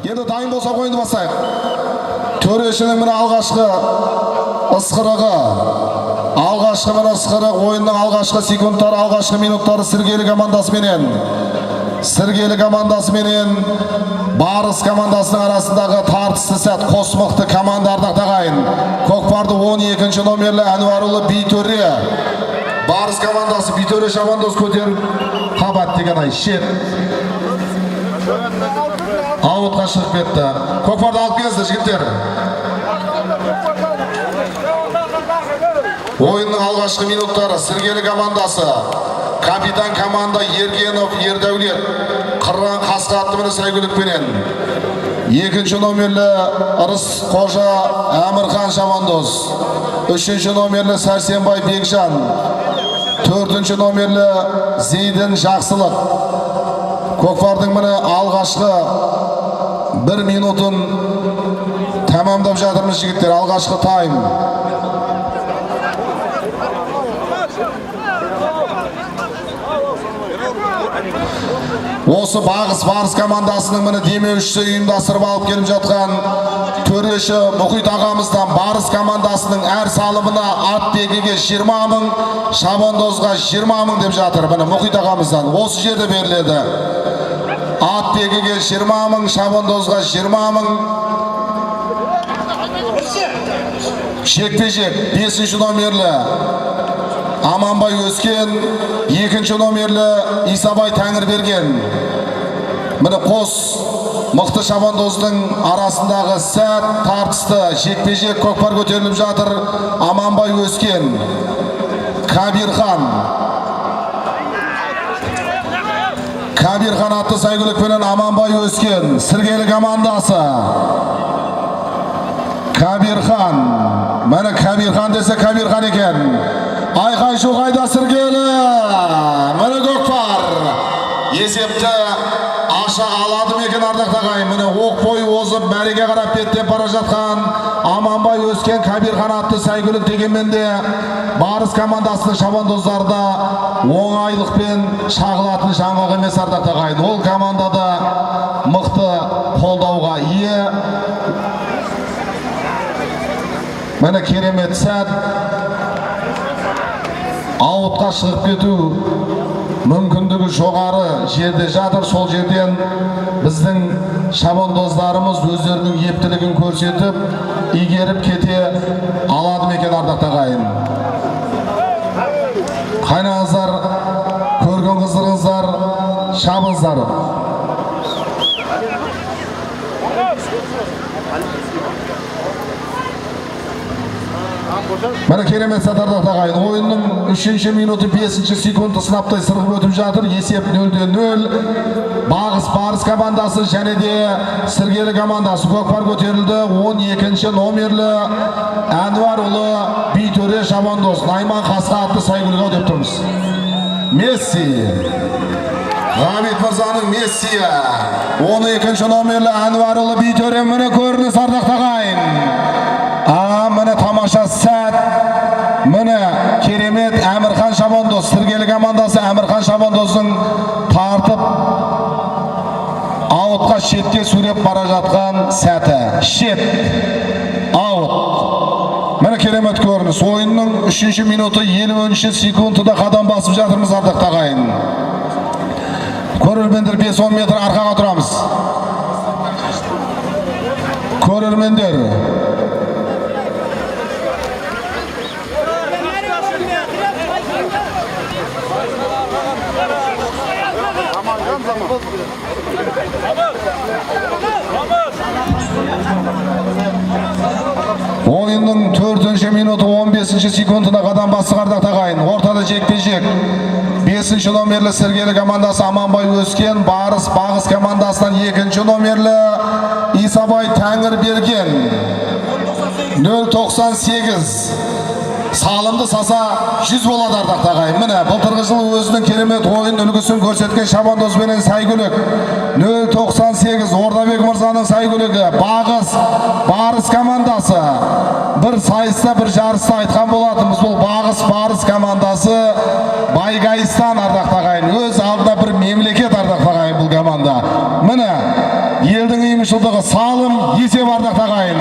Енді дайын болса ойынды бастайық. Төрешінің міне алғашқы ысқырығы. Алғашқы міне ысқырық, ойынның алғашқы секундтары, алғашқы минуттары Сіргелі командасы менен Барыс командасының арасындағы тартысты сәт. Қос мықты командардың тағайын. Көкпарды 12-ші номерлі Әнуарұлы Бейтөре. Барыс командасы Бейтөре шабандоз көтеріп қабат деген ай шет. Ауытқа шығып кетті. Көкпарды алып келіңіздер жігіттер. Ойынның алғашқы минуттары Сіргелі командасы. Капитан команда Ергенов Ердәулет. Қырған қасқа аттымыны сәйгілікпенен. 2-ші номерлі Ырыс Қожа Әмірхан шабандоз. 3-ші номерлі Сәрсенбай Бекжан. 4-ші номерлі Зейдін Жақсылық. Көкпардың міне алғашқы 1 минутын тамамдап жатырмыз жігіттер. Алғашқы тайм. Осы Бағыс Барыс командасының міне демеушісі ұйымдастырып алып келіп жатқан төреші Мұхит ағамыздан Барыс командасының әр салымына ат бегіге 20 мың, шабандозға 20 мың деп жатыр. Міне Мұхит ағамыздан осы жерде беріледі. Ат бегіге 20 мың, шабандозға 20 мың. Жекпе-жек 5-ші номерлі Аманбай Өскен, 2-ші номерлі Исабай Тәңірберген. Міне қос мықты шабандоздың арасындағы сәт тартысты жекпе-жек көкпар көтеріліп жатыр. Аманбай Өскен, Кабирхан атты сәйгүлікпенен Аманбай Өскен. Сіргелі командасы Кабирхан. Міне Кабирхан десе Кабирхан екен. Айқай шуғайда Сіргелі. Міне көкпар. Есепті аша алады мекен ардақтағай. Міне оқ бойы озып мәреге қарап беттеп бара жатқан Аманбай Өскен Кабирхан атты сәйгүлік дегенмен де Барыс командасының шабандоздарда оңайлықпен шағылатын жаңғақ емес ардақтағай. Ол командада мықты қолдауға ие. Міне керемет сәт. Ауытқа шығып кету мүмкіндігі жоғары жерде жатыр. Сол жерден біздің шабандоздарымыз өздерінің ептілігін көрсетіп, игеріп кете алады мекен ардақтағайын. Қайнаңыздар, көрген қыздырыңыздар, шабыңыздар. Міне керемет сатарда тағайын. Ойынның 3-ші минуты 5-ші секунды сынаптай сырғып өтіп жатыр. Есеп 0-0. Бағыс Барыс командасы және де Сіргелі командасы көкпар көтерілді. 12-ші номерлі Әнуарұлы Бейтөре шабандоз Найман қасқа атты сәйгүлігі деп тұрмыз. Месси. Ғабит Мырзаның Мессия. 12-ші номерлі Әнуарұлы Бейтөре. Міне көрініс ардақ тағайын. Міне тамаша сәт. Міне керемет Әмірхан шабандоз. Сіргелі командасы Әмірхан шабандоздың тартып ауытқа шетке сүреп бара жатқан сәті. Шет, ауыт. Міне керемет көрініс. Ойынның 3-ші минуты 50-ші секундыда қадам басып жатырмыз ардақ тағайын. Көрермендер 5-10 метр арқаға тұрамыз. Көрермендер. Ойынның 4-ші минуты 15-ші секундына қадам басты ардақ тағайын. Ортада жекпе-жек 5-ші номерлі Сіргелі командасы Аманбай Өскен, Барыс Бағыс командасынан 2-ші номерлі Исабай Тәңірберген. 0.98 салымды саса 100 болады ардақ тағайын. Міне былтырғы жылы өзінің керемет ойын үлгісін көрсеткен шабандозбенен сәйгүлік 0.98 Ордабек Мырзаның сәйгүлігі. Бағыс Барыс командасы бір сайыста бір жарыста айтқан болатынбыз. Бұл Бағыс Барыс командасы Байгайстан ардақ тағайын. Өз алдында бір мемлекет ардақ тағайын бұл команда. Міне елдің имишылдығы салым есеп ардақ тағайын.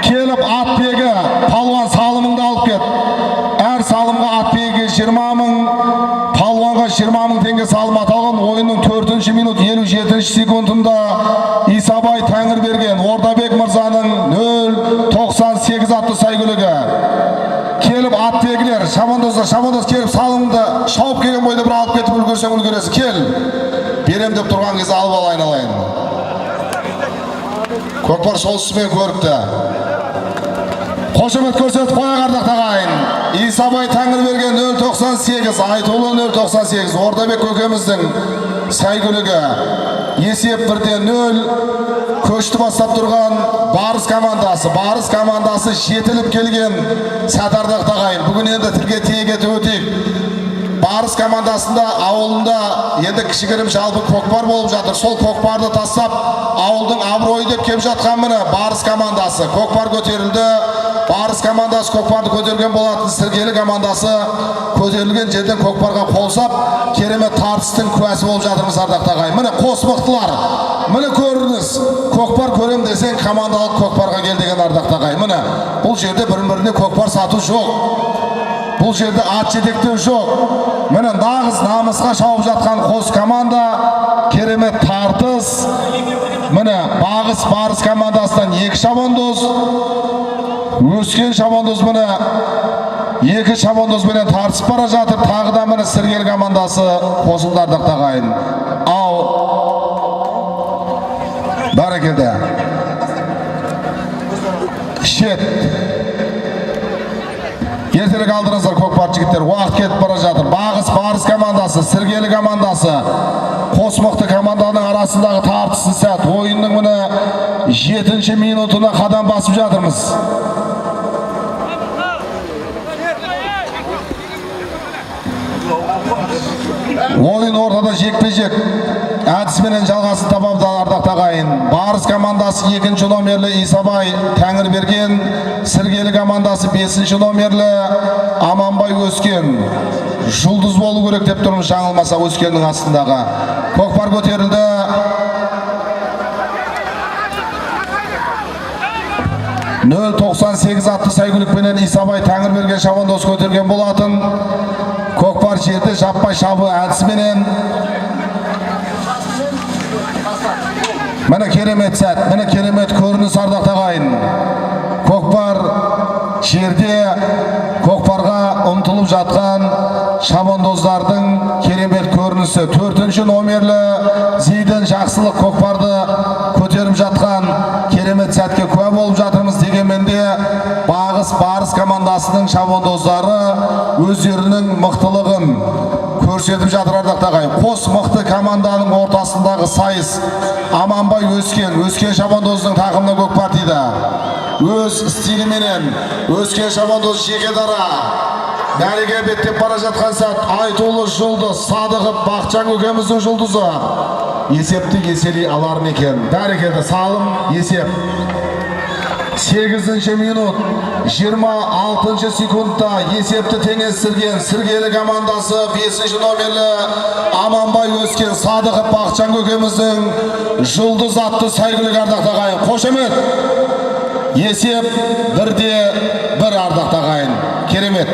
Келіп ат бегі палуан салымыңды алып кет. Әр салымға ат бегі 20 мың, палуанға 20 мың теңге салым аталған. Ойынның 4-ші минут 57-ші секундында Исабай Тәңірберген Ордабек мырзаның 0.98 атты сайгүлігі. Келіп ат бегілер, шабандоз келіп салымды шауып келген бойда бір алып кетіп үлгерсең үлгересің. Кел, берем деп тұрған кезде алып ал айналайын. Көкпар сол үстімен көріпті. Қошемет көрсетіп қояқ ардақ тағайын. Исабай Тәңірберген 0.98, Айтулы 0.98. Ордабек көкеміздің сайгүлігі. Есеп 1-0. Көшті бастап тұрған Барыс командасы жетіліп келген сәтардақ тағайын. Бүгін енді тілге тиек етіп өтейік. Барыс командасында ауылында енді кішігірім жалпы көкпар болып жатыр. Сол көкпарды тастап ауылдың абыройы деп кеп жатқан міне Барыс командасы. Көкпар көтерілді. Барыс командасы көкпарды көтерген болатын. Сіргелі командасы көтерілген жерден көкпарға қолсап, керемет тартыстың куәсі болып жатырмыз ардақ тағайын. Міне қос мықтылар. Міне көріңіз. Көкпар көрем десең командалық көкпарға кел деген ардақ тағайын. Міне бұл жерде бір-біріне көкпар сату жоқ. Бұл жерде ат жетектеу жоқ. Міне нағыз намысқа шауып жатқан қос команда, керемет тартыс. Міне Барыс командасынан 2 шабандоз, Өскен шабандоз міне 2 шабандозбенен тартысып бара жатыр. Тағы да міне Сіргел командасы қосылды ардақ тағайын. Ау бәрекелді. Шет. Ертелік алдырыңыздар көкпар жігіттер. Уақыт кетіп бара жатыр. Барыс командасы, Сіргелі командасы, қос мықты команданың арасындағы тартысы сәт. Ойынның міне 7-ші минутына қадам басып жатырмыз. Ойын ортада жекпе-жек әдісіменен жалғасын табамды ардақ тағайын. Барыс командасы 2-ші номерлі Исабай Тәңірберген, Сіргелі командасы 5-ші номерлі Аманбай Өскен. Жұлдыз болу керек деп тұрмыз, жаңылмаса Өскеннің астындағы. Көкпар көтерілді. .98 атты сайгүлікпенен Исабай Тәңірберген шабандоз көтерген болатын. Көкпар жерде жаппай шабу әдісіменен. Міне керемет сәт, міне керемет көрініс ардақ тағайын. Көкпар жерде көкпарға ұмтылып жатқан шабандоздардың керемет көрінісі. 4-ші номерлі Зейден Жақсылық көкпарды көтеріп жатқан керемет сәтке куә болып жатырмыз. Дегенмен де Барыс командасының шабандоздары өздерінің мықтылығын көрсетіп жатыр ардақ тағайын. Қос мықты команданың ортасындағы сайыс. Аманбай Өскен шабандоздың тақымына көкпар тиді. Өз стиліменен Өскен шабандоз жеке дара. Мәреге беттеп бара жатқан сәт. Айтулы жұлдыз, Садығып Бақчан көкеміздің жұлдызы. Есепті еселей алар екен. Бәрекелді салым есеп. 8-ші минут 26-ші секундта есепті теңестірген Сіргелі командасы 5-ші номерлі Аманбай Өскен Садығып Бақчан көкеміздің жұлдыз атты сайгүлік ардақ тағайын. Қошемет. Есеп 1-1 ардақ тағайын. Керемет.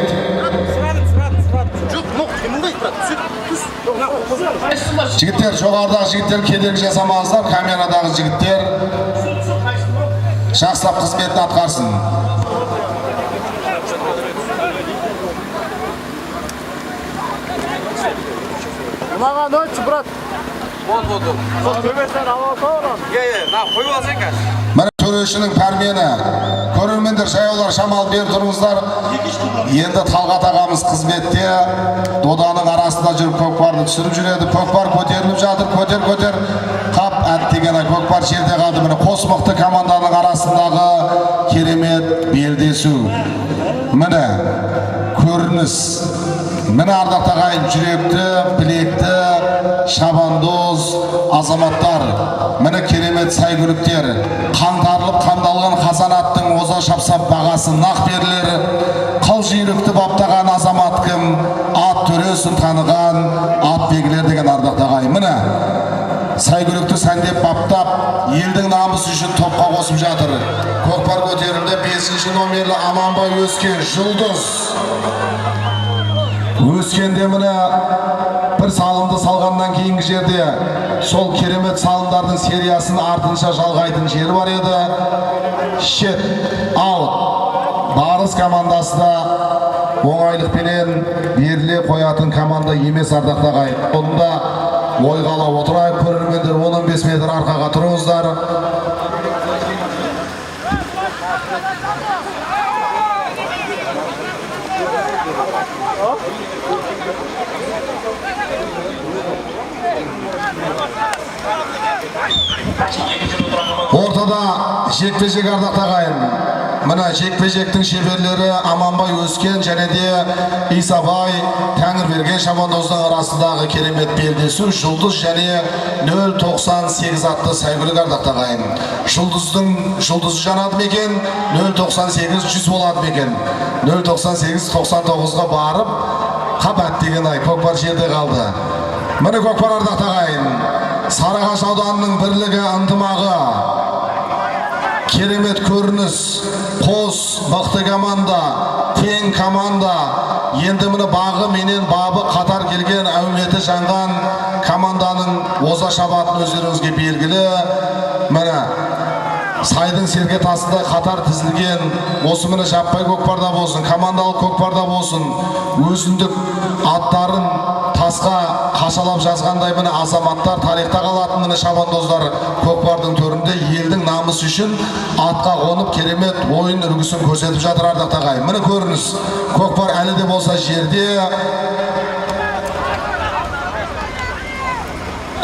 Жігіттер, жоғардағы жігіттер кедергі жасамаңыздар. Камерадағы жігіттер жақсылап қызметін атқарсын. Маған ночь, брат. Вот. Сол төбесінен ауа соғырам. Қойып алсаң қазір. Міне төрешінің пәрмені. Көрермендер жаяулар шамал беріп тұрыңыздар. Енді Талғат ағамыз қызметте доданың арасында жүріп көкпарды түсіріп жүреді. Көкпар көтеріліп жатыр. Көтер. Қап әттеген көкпар жерде қалды. Міне қос мықты команданың арасындағы керемет белдесу. Міне көрініс. Міне ардақ тағайын жүректі, білекті, шабандоз, азаматтар. Міне керемет сайгүліктер. Қаңтарылып қамдалған қазанаттың оза шапсап бағасы нақ берілер. Қыл жүйрікті баптаған азамат кім? Ат төресін таныған ат бегілер деген ардақ тағайын. Міне сайгүлікті жүйітті сәндеп баптап, елдің намысы үшін топқа қосып жатыр. Көкпар көтерілді 5-ші номерлі Аманбай Өскен жұлдыз. Өскенде міне бір салымды салғаннан кейінгі жерде сол керемет салымдардың сериясын артынша жалғайтын жері бар еді. Шет, аут. Барыс командасы да оңайлықпенен беріле қоятын команда емес ардақты ағайын. Онда ойғала отырайық көрермендер, 15 метр арқаға тұрыңыздар. Ортада жекпе-жек ардақты ағайын. Мына жекпе-жектің шеберлері Аманбай Өскен және де Исабай Тәңірберген шабандоздың арасындағы керемет белдесу жұлдыз және 098 атты сәйгүлік ардақты ағайын. Жұлдызы жанады мекен 098 100 болады мекен. 098 99-ға барып қабат деген ай көкпар жерде қалды. Міне көкпар ардақты ағайын. Сарыағаш ауданының бірлігі ынтымағы, керемет көрініс, қос мықты команда, тең команда. Енді міне бағы менен бабы қатар келген, әуметі жанған команданың оза шабатын өздеріңізге белгілі. Міне сайдың серке тасында қатар тізілген, осы міне жаппай көкпарда болсын, командалық көкпарда болсын, өзіндік аттарын тасқа қашалап жазғандай міне азаматтар тарихта қалатын міне шабандоздар көкпардың төрінде елдің намысы үшін атқа қонып керемет ойын үлгісін көрсетіп жатыр ардақты ағайын. Міне көрініс, көкпар әлі де болса жерде.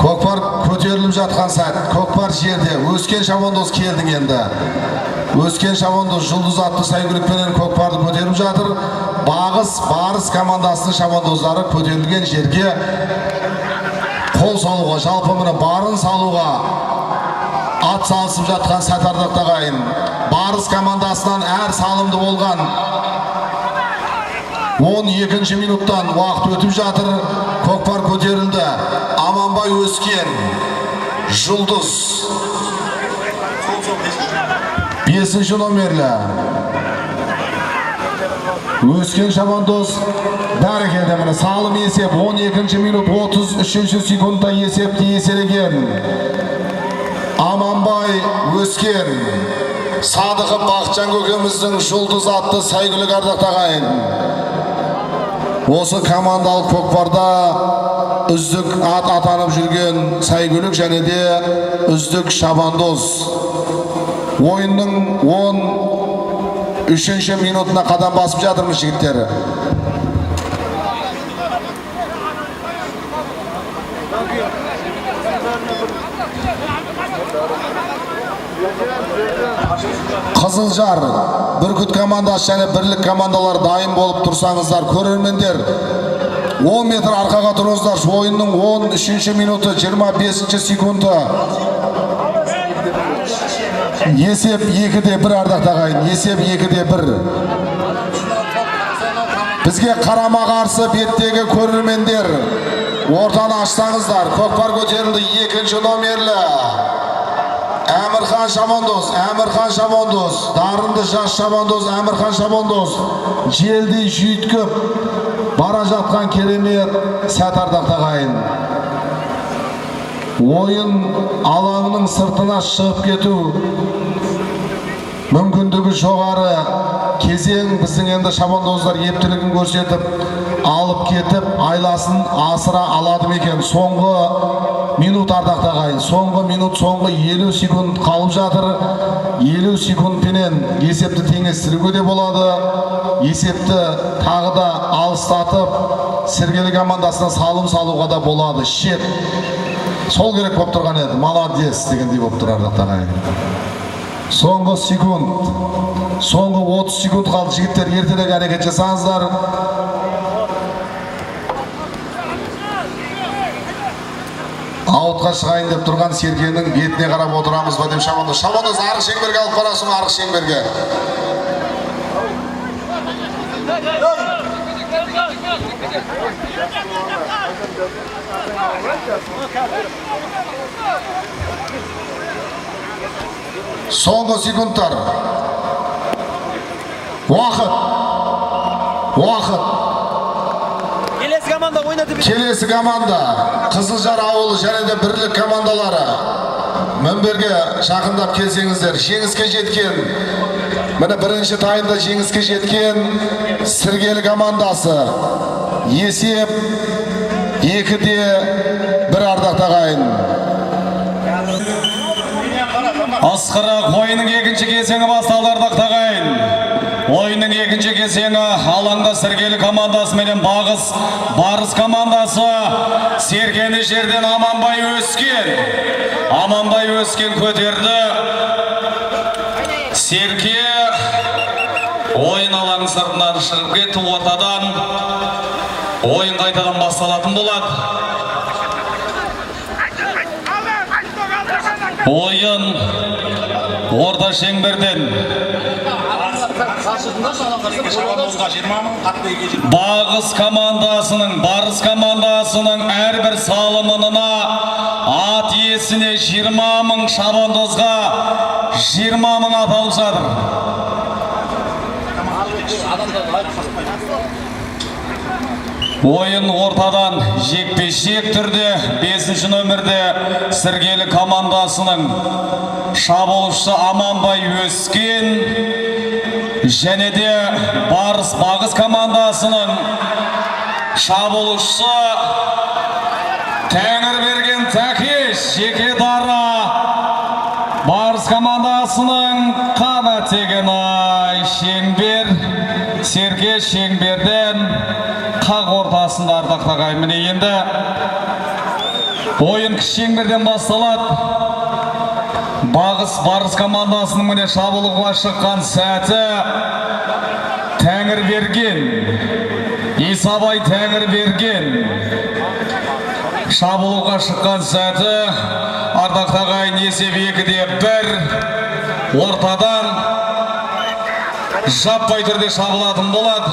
Көкпар көтеріліп жатқан сәт, көкпар жерде. Өскен шабандоз келдің енді. Өскен шабандоз жұлдыз атты сәйгүлікпенен көкпарды көтеріп жатыр. Барыс командасының шабандоздары көтерілген жерге қол салуға, жалпы міне барын салуға ат салысып жатқан сәт ардақты ағайын. Барыс командасынан әр салымды болған 12-ші минуттан уақыт өтіп жатыр. Көкпар көтерілді. Аманбай Өскен жұлдыз 5-ші номерлі Өскен шабандоз бәрекелді. Міне салым есеп 12-ші минут 33-ші секундта есепті еселеген Аманбай Өскен Садықов Бақытжан көкеміздің жұлдыз атты сәйгүлік ардақты ағайын. Осы командалық көкпарда үздік ат атанып жүрген сәйгүлік және де үздік шабандоз. Ойынның 13-ші минутына қадам басып жатырмыз жігіттері. Қызылжар, Бүркіт командасы және бірлік командалар дайын болып тұрсаңыздар, көрермендер 10 метр арқаға тұрыңыздар. Ойынның 13-ші минуты 25-ші секунды. Есеп 2-1 ардақты ағайын. Есеп 2-1. Бізге қарама қарсы беттегі көрермендер ортаны ашсаңыздар. Көкпар көтерілді 2-ші номерлі Әмірхан Шабандоз, дарынды жас шабандоз Әмірхан Шабандоз желдей жүйткіп бара жатқан керемет сәт ардақты ағайын. Ойын алаңының сыртына шығып кету мүмкіндігі жоғары кезең. Біздің енді шабандоздар ептілігін көрсетіп алып кетіп айласын асыра алады мекен. Соңғы минут ардақты ағайын. Соңғы минут, соңғы 50 секунд қалып жатыр. 50 секундпенен есепті теңестіруге де болады. Есепті тағы да алыстатып Сергелі командасына салым салуға да болады. Шет сол керек болып тұрған еді. Молодец дегендей болып тұр ардақты ағайын. Соңғы секунд, соңғы 30 секунд қалды. Жігіттер, ертелек әрекет жасаңыздар. Аутқа шығайын деп тұрған Сергенің бетіне қарап отырамыз ба деп шабандоз. Шабандоз арық шеңберге алып барасың, арық шеңберге. So'nggi sekundlar. Vaqt. Kelesi komanda o'ynatib beradi. Kelesi komanda Qiziljar avuli және birlik komandalari minberga shaqindab kelsеңіздер. Жеңіске жеткен, mana birinchi tayinda жеңіске жеткен Sirgeli komandasi. Есеп 2-1 ардақ тағайын. Асқырақ ойынның екінші кезеңі басталды ардақ тағайын. Ойынның екінші кезеңі алаңда Сіргелі командасы менен Барыс командасы. Серкені жерден Аманбай өскен көтерді. Серке ойын алаң сыртынан шығып кетті, ортадан ойын қайтадан басталатын болады. Ойын орта шеңберден Барыс командасының әрбір салымына ат иесіне 20 мың, шабандозға 20 мың аталып жатыр. Ойын ортадан жекпе-жек түрде 5-ші нөмірде Сіргелі командасының шабуылшысы Аманбай өскен және де Бағыс командасының шабуылшысы Тәңірберген Тәкеш жеке дара. Барыс командасының қанат теген шеңбер, Серке шеңберден қақ ортасында ардақ тағайын. Міне енді ойын кіші шеңберден басталады. Барыс командасының міне шабуылға шыққан сәті Тәңірберген, Исабай Тәңірберген шабуылға шыққан сәті ардақ тағайын. Есеп 2-1 ортадан жаппай түрде шабылатын болады.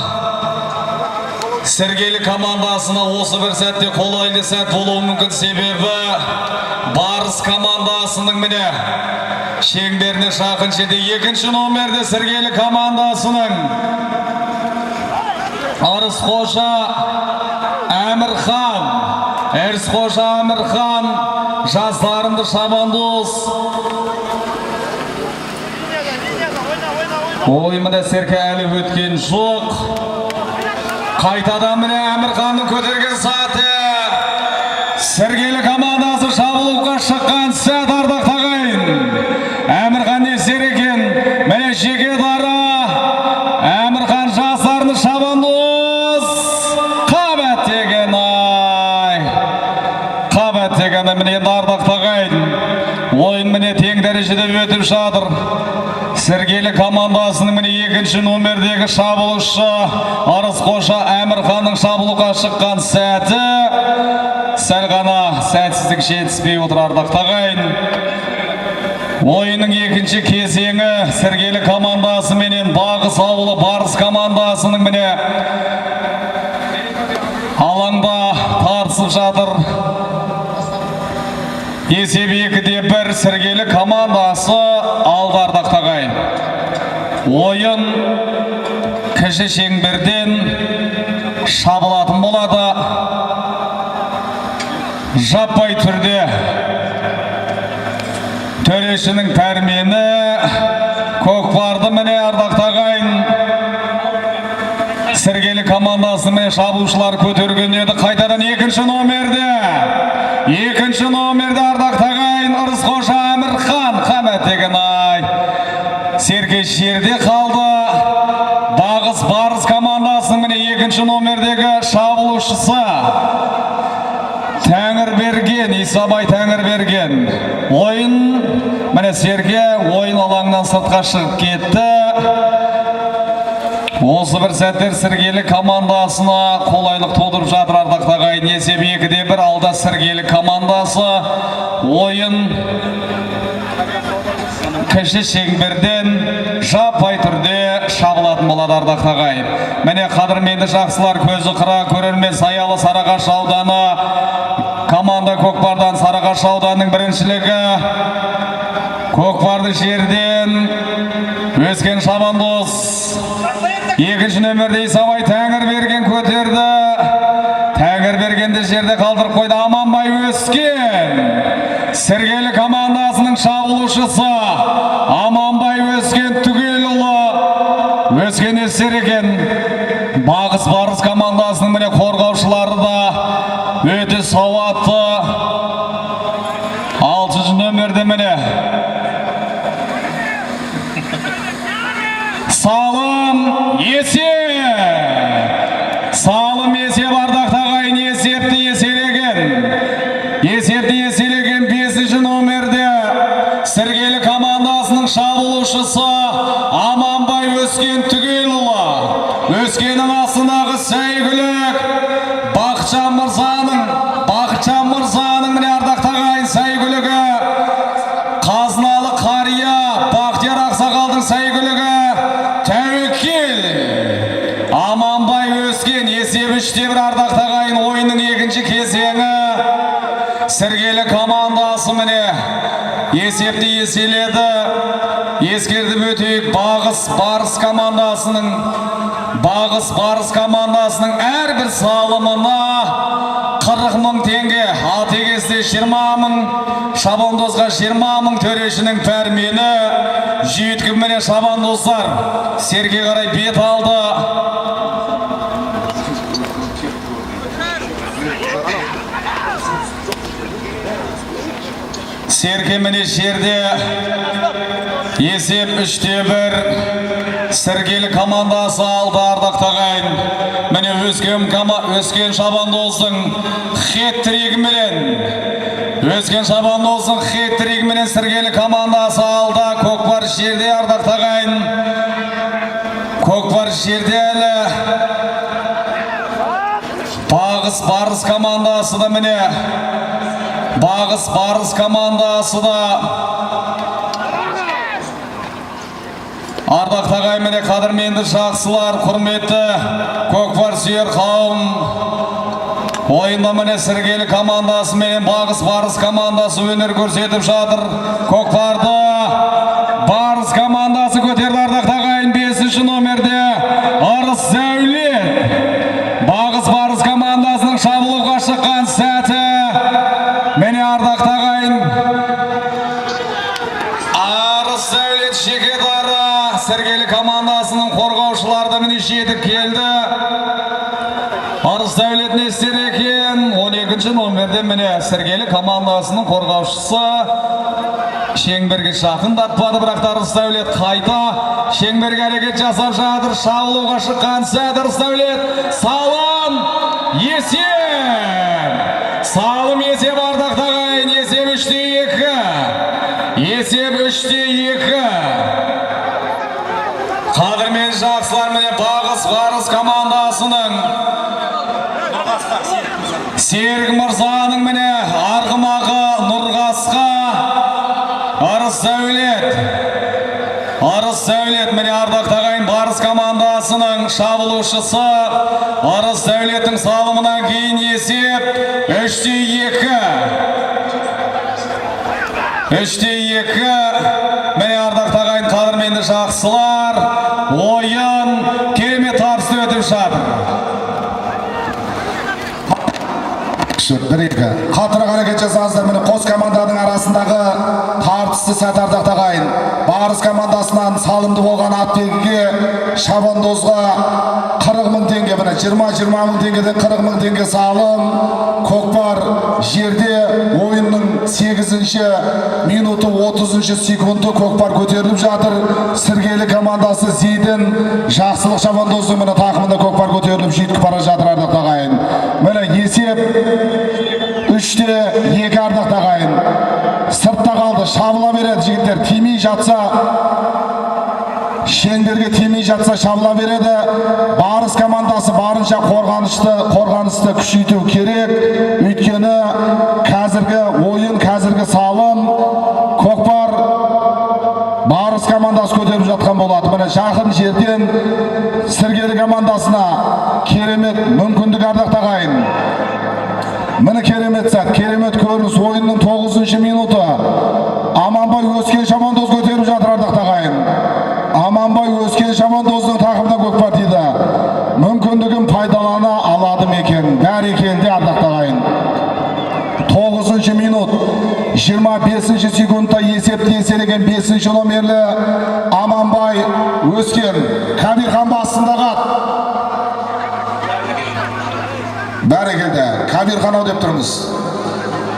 Сіргелі командасына осы бір сәтте қолайлы сәт болуы мүмкін, себебі Барыс командасының міне шеңберіне жақын жерде 2-ші номерде Сіргелі командасының Арысқожа Әмірхан жастарымды шабандоз. Ойымында Серке әлі өткен жоқ. Қайтадан міне Әмірханның көтерген сәті. Сіргелі командасы шабуылға шыққан сәт ардақ тағайын. Әмірхан не екен? Міне жеке дара. Әмірхан жастарны шабандоз. Қабат деген міне енді ардақ тағайын. Ойын міне тең дәрежеде өтіп жатыр. Сіргелі командасының міне 2-ші номердегі шабуылшы Арысқожа Әмірханның шабуылға шыққан сәті сәл ғана сәтсіздік жетіспей отыр ардақ тағайын. Ойынның 2-ші кезеңі Сіргелі командасы менен Бағыс ауылы Барыс командасының міне алаңда тартысып жатыр. Есеп 2-1 Сіргелі командасы алды ардақ тағайын. Ойын кіші шеңберден шабылатын болады. Жаппай түрде төрешінің пәрмені көкпарды міне ардақ тағайын. Сіргелі командасы міне шабушылар көтерген еді. Қайтадан 2-ші номерде ардақ тағайын Арысқожа Әмірхан. Қамет деген Серке жерде қалды. Барыс командасының міне 2-ші номердегі шабуылшысы Тәңірберген, Исабай Тәңірберген. Ойын міне Серке ойын алаңнан сыртқа шығып кетті. Осы бір сәттер Сіргелі командасына қолайлық тудырып жатыр ардақ тағайын. Есеп 2-1 алда Сіргелі командасы. Ойын кіші шеңберден жаппай түрде шабылатын болады ардақ тағайын. Міне қадірменді жақсылар, көзі қыра көрермен Саялы Сарыағаш ауданы команда Көкпардан Сарыағаш ауданының біріншілігі. Көкпарды жерден өскен Шабандоз. Екінші нөмірде Исабай Тәңірберген көтерді. Тәңірбергенді жерде қалдырып қойды. Аманбай Өскен. Сергелі командасының шабуылшысы. Аманбай Өскен түгелұлы. Өскен есер екен. Бағыс Барыс командасының міне қорғаушылары да өте сауатты. 6 нөмірде міне Салым есеп. Салым есеп ардақтағайын есепті еселеген. Есепті еселеген 5 нөмірде Сергелі командасының шабуылшысы Аманбай Өскен түгелұлы. Өскеннің астындағы сәйгүлік Бақытжан Мырзаның міне ардақтағайын сәйгүлігі. Қазыналы қария Бақтияр Ақсақалдың сәйгүлігі. Тәуекел Аманбай Өскен есеп 3-1 ардақтағайын ойынның екінші кезеңі. Сергелі командасы міне есепті еселеді. Ескердіп өтейік Бағыс Барыс командасының әрбір салымына 40 мың теңге, Алтегесте 20 мың, Шабандозға 20 мың төрешінің пәрмені. Жүйткіп міне Шабандоздар серге қарай бет алды. Серке міне жерде есеп 3-1 Сергелі командасы алды ардақтағайын. Міне Өскен Шабандоздың хет-тригіменен Сергелі командасы алды. Көкпар жерде ардақтағайын. Көкпар жерде әлі Бағыс Барыс командасы да міне Барыс командасы да ардақтағай міне қадірменді жақсылар, құрметті көкпар сүйер қауым. Ойында міне Сергелі командасы мен Бағыс Барыс командасы өнер көрсетіп жатыр. Көкпарды Барыс командасы көтерді ардақтағайын. 5 нөмірде Арыс Зәулет. Бағыс Барыс командасының шабуылға шыққан сәті. Мені ардақтағайын Арыс Зәулет шекетары Сергелі командасының қорғаушыларды міне жетіп келді. Арыс Зәулет не істер екен? 12 нөмірде міне Сергелі командасының қорғаушысы шеңберге жақындатпады, бірақ Арыс Зәулет қайта шеңберге әрекет жасап жатыр. Шабуылға шыққан сәт Арыс Зәулет. Салым есеп. Салым есеп ардақтағайын. Есеп 3-2. Есеп 3-2. Қадірмен жақсылар міне Бағыс Барыс командасының Серік Мырзаның міне арғымағы Нұрғасқа Арыс Зәулет міне ардақтағайын Барыс командасының шабуылшысы. Арыс Зәулеттің салымынан кейін есеп 3-2. 3-2. Міне ардақтағайын қадірменді жақсылар. Ойын керемет тартысты өтіп жатыр. Қатырақ әрекет жасаңыздар. Міне қос команданың арасындағы тартысты сәт ардақтағайын. Барыс командасынан салымды болған Атбегіге Шабандозға 40 мың теңге, міне 20 мың теңгеден 40 мың теңге салым. Көкпар жерде ойынның 8-ші минуты 30-ші секунды көкпар көтеріліп жатыр. Сергелі командасы Зейдін Жақсылық Шабандоздың міне тақымында көкпар көтеріліп жетіп бара жатыр ардақтағайын. Міне есеп 3-2 ардақтағайын. Сыртта қалды, шабыла береді жігіттер. Тимей жатса, шеңберге тимей жатса шабыла береді. Барыс командасы барынша қорғанысты күшейту керек. Өйткені қазіргі ойын, қазіргі салым көкпар Барыс командасы көтеріп жатқан болады. Міне жақын жерден Сергелі командасына керемет мүмкіндік ардақтағайын. Mine keremet sat, keremet көрініс ойынның 9-шы минуты. Аманбай Өскен Шамандоз көтеріп жатыр ардақтағы ағайын. Аманбай Өскен Шамандоздың тақымда көкпар дейді. Мүмкіндігін пайдалана алады ма екен? Бәрекелді ардақтағы ағайын. 9-шы минут 25 секундта есепті еселеген 5-ші номерлі Аманбай Өскен Кабирхан басындағы бәрекелді Кабирхан ау деп тұрмыз.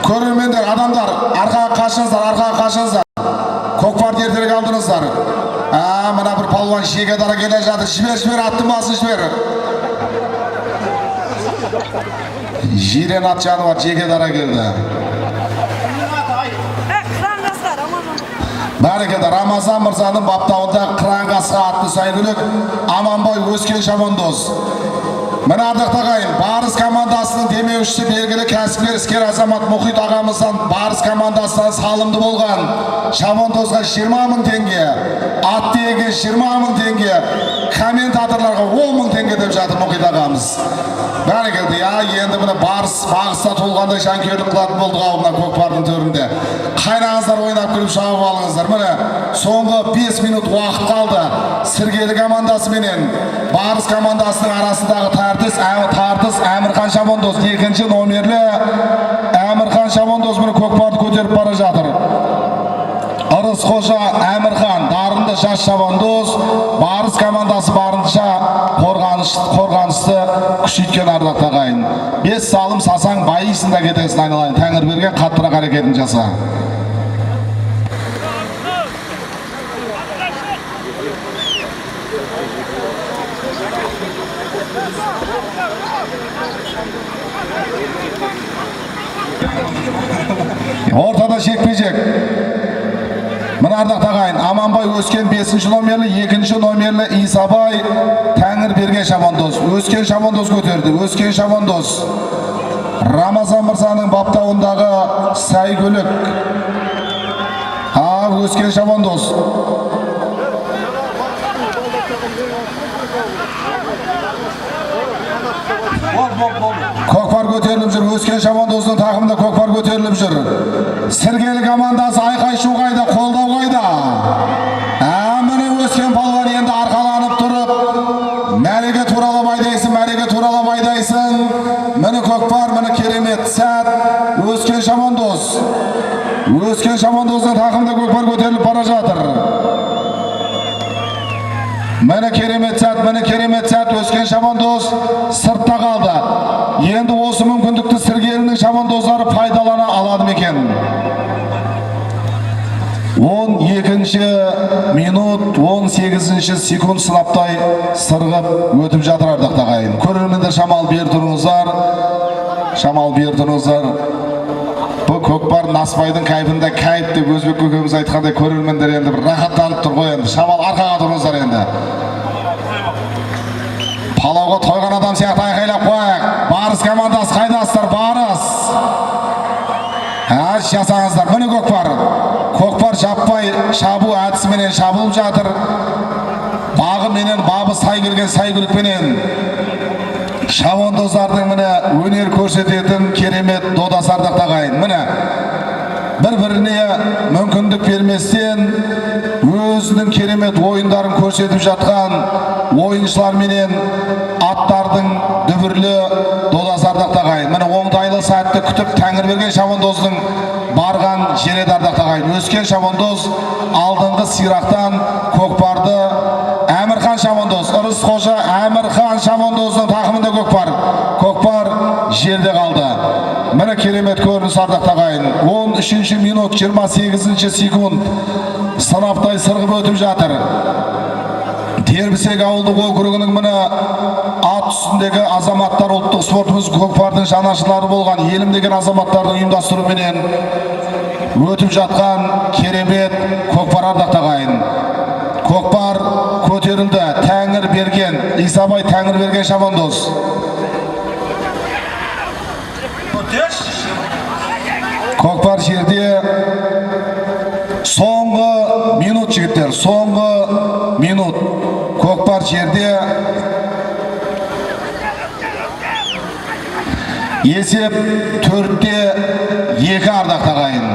Көрермендер, адамдар, арқаға қашыңыздар. Көкпар ертерек алдыңыздар. Мына бір палуан шеге дара келе жатыр. Жібер, аттың басын жібер. Жирен ат жаны бар, жеге дара келді. Бәрекелді, Рамазан мырзаның баптауында қыран-қасқа атты Сайгүлік Аманбай Өскен Шамандоз. Мына ардақтағы ағайын, Барыс командасының демеушісі белгілі кәсіпкер іскер азамат Мұхит ағамыздан Барыс командасынан салымды болған Шамандозға 20 мың теңге, ат тиеге 20 мың теңге, комментаторларға 10 мың теңге деп жатыр Мұхит ағамыз. Бәрекелді, енді міне Барыс бағыста толғандай жанкүйерлік қылатын болдық ау мына көкпардың төрінде. Қайраңыздар, ойнап күліп шағып алыңыздар. Міне соңғы 5 минут уақыт қалды. Сіргелі командасы менен Барыс командасының арасындағы тартыс Әмірхан Шамандоз, 2-ші номерлі Әмірхан Шамандоз міне көкпарды көтеріп бара жатыр. Ырыс Қожа Әмірхан, дарынды жас Шамандоз, Барыс командасы барынша қорғанысты күшейткен ардақтағы ағайын. 5 салым сасаң байысында кетесін айналайын. Тәңір берген қаттырақ әрекетін жаса. Ортада жекпе-жек. Мына ардақтағы ағайын, Аманбай Өскен 5-ші номерлі, 2-ші номерлі Исабай Тәңір берген Шамандоз. Өскен Шамандоз көтерді. Өскен Шамандоз. Рамазан мырзаның баптауындағы Сайгүлік. Өскен Шамандоз. Көкпар көтеріліп жүр. Өскен Шамандоздың тақымында көкпар көтеріліп жүр. Сіргелі командасы айқай шу қайда, қолдау қайда. Міне Өскен палуан енді арқаланып тұрып, мәреге туралап айдайсың. Міне көкпар, міне керемет сәт. Өскен Шамандоз. Өскен Шамандоздың тақымында көкпар көтеріліп бара жатыр. Міне керемет сәт, Өскен Шамандоз сыртта қалды. Енді осы мүмкіндікті Сіргелінің Шамандоздары пайдалана алады ма екен? 12-ші минут 18-ші секунд сынаптай сырғып өтіп жатыр ардақтағы ағайын. Көрермендер, шамал бер тұрыңыздар. Бұл көкпар Насыбайдың кайфында кайф деп Өзбек көкеміз айтқандай көрермендер енді бір рахаттанып тұр ғой енді. Шамал арқаға тұрыңыздар енді. Палауға тойған адам сияқты айқайлап қояйық. Барыс командасы қайдасыздар? Барыс. Жасаңыздар. Міне көкпар. Көкпар жаппай шабу әдісіменен шабылып жатыр. Бағы менен бабы сай келген Сайгүлікпенен Шамандоздардың міне өнер көрсететін керемет додасы ардақтағы ағайын. Міне бір-біріне мүмкіндік берместен өзінің керемет ойындарын көрсетіп жатқан ойыншылар менен аттардың дүбірлі додасы ардақтағы ағайын. Міне оңтайлы сәтті күтіп Тәңір берген Шамандоздың барған жері ардақтағы ағайын. Өскен Шамандоз алдыңғы сирақтан көкпарды Әмірхан Шамандоз, Ырыс Қожа Әмірхан Шамандоздың тақымында көкпар жерде қалды. Міне керемет көрініс ардақтағы ағайын. 13-ші минут 28-ші секунд сынаптай сырғып өтіп жатыр. Тербісек ауылдық округінің міне ат үстіндегі азаматтар ұлттық спортымыз көкпардың жанашырлары болған елім деген азаматтардың ұйымдастыруымен өтіп жатқан керемет көкпар ардақтағы ағайын. Көкпар көтерілді. Тәңір берген Исабай Тәңір берген Шамандоз. Көкпар жерде соңғы минут жігіттер, соңғы минут. Көкпар жерде Есеп 4-2 ардақ тағайын.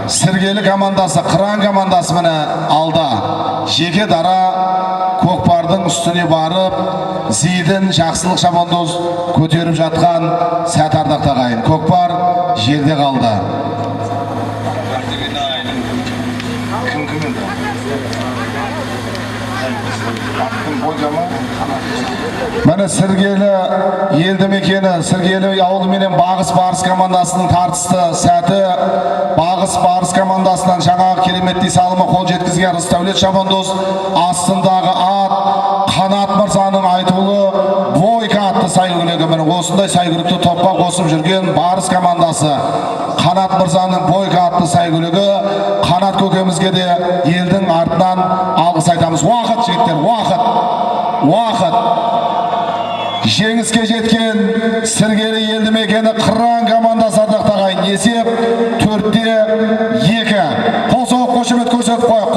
Сіргелі командасы, Қыран командасы міне алда. Жеке дара көкпардың үстіне барып, Зейдін жақсылық шабандоз көтеріп жатқан сәт ардақ тағайын. Көкпар жерде қалды. Міне Сіргелі елді мекені, Сіргелі ауылы менен Бағыс Барыс командасының тартысты сәті. Бағыс Барыс командасынан жаңағы кереметтей салымы қол жеткізген Рысдәулет шабандоз астындағы ат Қанат мырзаның айтулы Бойка атты сайгүлігі. Міне осындай сайгүлікті топқа қосып жүрген Барыс командасы Қанат мырзаның Бойка атты сайгүлігі. Қанат көкемізге де елдің артынан алғыс айтамыз. Уақыт жігіттер, уақыт. Жеңіске жеткен Сіргелі елді мекені Қыран командасы ардақ тағайын. Есеп 4-2. Қол соғып қошемет көрсетіп қойық.